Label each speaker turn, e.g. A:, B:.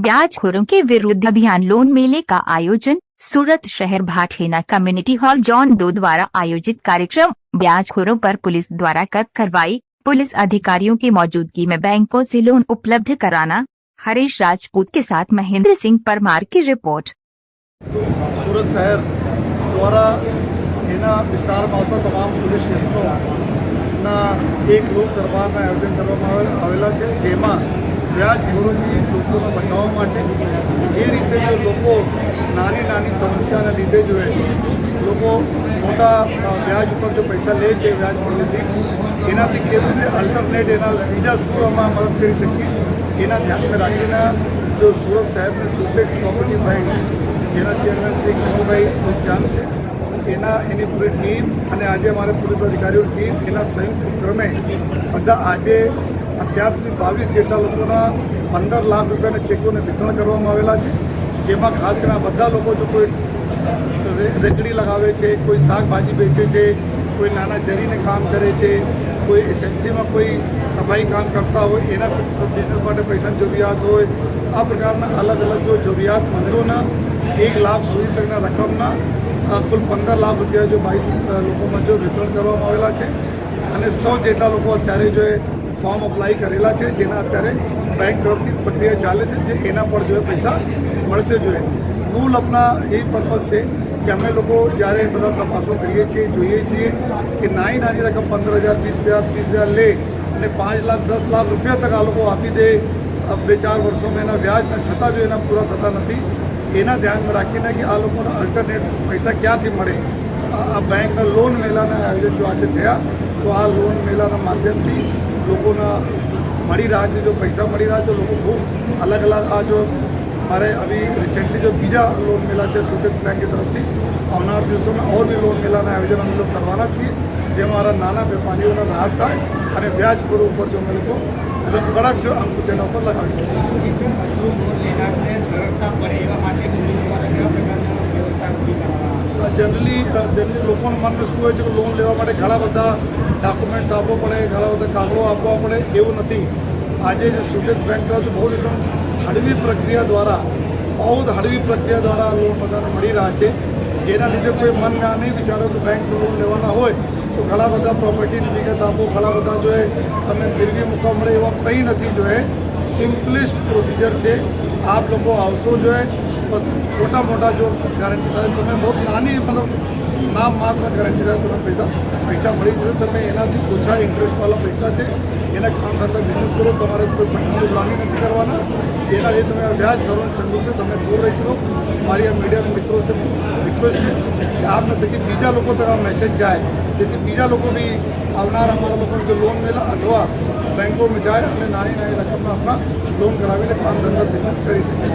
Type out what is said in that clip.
A: ब्याजखोरों के विरुद्ध अभियान लोन मेले का आयोजन। सूरत शहर भाठेना कम्युनिटी हॉल जोन 2 द्वारा आयोजित कार्यक्रम। ब्याजखोरों पर पुलिस द्वारा कड़क कार्रवाई। पुलिस अधिकारियों की मौजूदगी में बैंकों से लोन उपलब्ध कराना। हरीश राजपूत के साथ महेंद्र सिंह परमार की रिपोर्ट।
B: सूरत शहर द्वारा एना विस्तार में आवता तमाम पुलिस स्टेशनों एक लोक दरबार आयोजन करवामां आवेला छे, जेमां व्याजखोरोथी लोकोने बचाववा माटे जे रीते जो लोको नानी नानी समस्याने लीधे जो लोको मोटा व्याज पर जो पैसा ले छे व्याजखोरीथी एनाथी केवी रीते अल्टरनेट एना बीजा शुं अमे मदद करी सकीए एना ध्यान में राखीने जो सूरत शहर में सुटेक्स प्रोपर्टी बैंक जेना चेरमेन श्री कमलभाई तुलसियान है एना एनी पूरी टीम और आज अमारे पुलिस अधिकारीओ टीम एना संयुक्त उपक्रमे बधा आज अत्यार सुधी 22 जेटला लोकोना 15 लाख रुपयाना चेकोने वितरण करवामां आवेला छे, जेमां खास करने बधा लोको जो कोई रेकड़ी लगावे छे, कोई शाकभाजी बेचे छे, कोई नाना जरीने काम करे छे, कोई एसएमसी में कोई सफाई काम करता हो एना बिजनेस माटे पैसा जरूरियात हो आ प्रकारना अलग अलग जो जरूरियातमंदोना 1 लाख सुधी तकना रकमना कुल 15 लाख रुपया जो 22 लोगों में जो वितरण करवामां आवेला छे अने 100 जेटला लोको अत्यारे जो फॉर्म अप्लाई करेला छे जेना अत्यारे बैंक तरफथी प्रक्रिया चाले छे जे एना पर जो पैसा मळशे। जो मूल अपना ए पर्पज से कि अमे लोग जयरे बधा तपासो करीए छीए जोईए छीए कि नानी नानी रकम 15,000 20,000 30,000 ले अने 5 लाख 10 लाख रुपया तक आ लोग आपी दे 2-4 वर्षों में एना व्याज छतां जो एना पूरा थता नथी एना ध्यान में राखीने कि आ लोकोने अल्टरनेट पैसा क्यांथी मळे। आ बैंकना लोन मेलाना आयोजन जो आज थया तो आ लोन मेलाना माध्यमथी लोकोना मળી रहा है जो पैसा मળી रहा है तो लोग खूब अलग अलग आ जो हमारे अभी रिसेंटली जो बीजा लोन मेला है सुटेक्स बैंक की तरफ थी आवनार दिवसों में और भी लोन मेलाना आयोजन हम लोग करवाना चाहिए जे हमारा नाना व्यापारीओ राहत थाय अने व्याजखोरो पर जो अमे लोको एकदम कड़क जो अंकुश एना पर लगावी जनरली लोकोना मन में शुं होय छे के लोन लेवा माटे घणा बधा डॉक्यूमेंट्स आपवा पड़े, घणा बधा कागळो आपवा पड़े एवुं नथी। आज जो सुटेक्स बैंक जो बहुत एकदम हळवी प्रक्रिया द्वारा बहुत हळवी प्रक्रिया द्वारा लोन बधाने मળી रहा है जेना लीधे कोई मन में आ नहीं विचारो कि बैंक से लोन लेवाना होय तो घणा बधा प्रॉपर्टीनी विगत आपो, घणा बधा जो तमने गिरवी मूकवा मळे एवा कंई नथी। जो सिम्पलिस्ट प्रोसीजर है। आप लोग आवशो जो बस छोटा मोटा जो गारंटी साथ तमें बहुत नानी मतलब नाम मात्र गारंटी साथ तमें पैसा मળી जशे। तमे एनाथी ओछा इंटरेस्ट वाला पैसा है एना काम धंधा बिजनेस करो, तमारे कोई पर्टिक्युलर प्लानिंग नहीं करवाना एना लिए तमे व्याज करो छंदू से तमे दूर रही सको। हमारी आ मीडिया मित्रों से रिक्वेस्ट है कि आपने तक बीजा लोग तक आ मैसेज जाए जेथी बीजा लोग भी आवनार अमारा लोग जो लोन मेला अथवा बैंकों में जाए और नानी नानी रकम अपना लोन करावीने काम धंधा बिजनेस करी सके।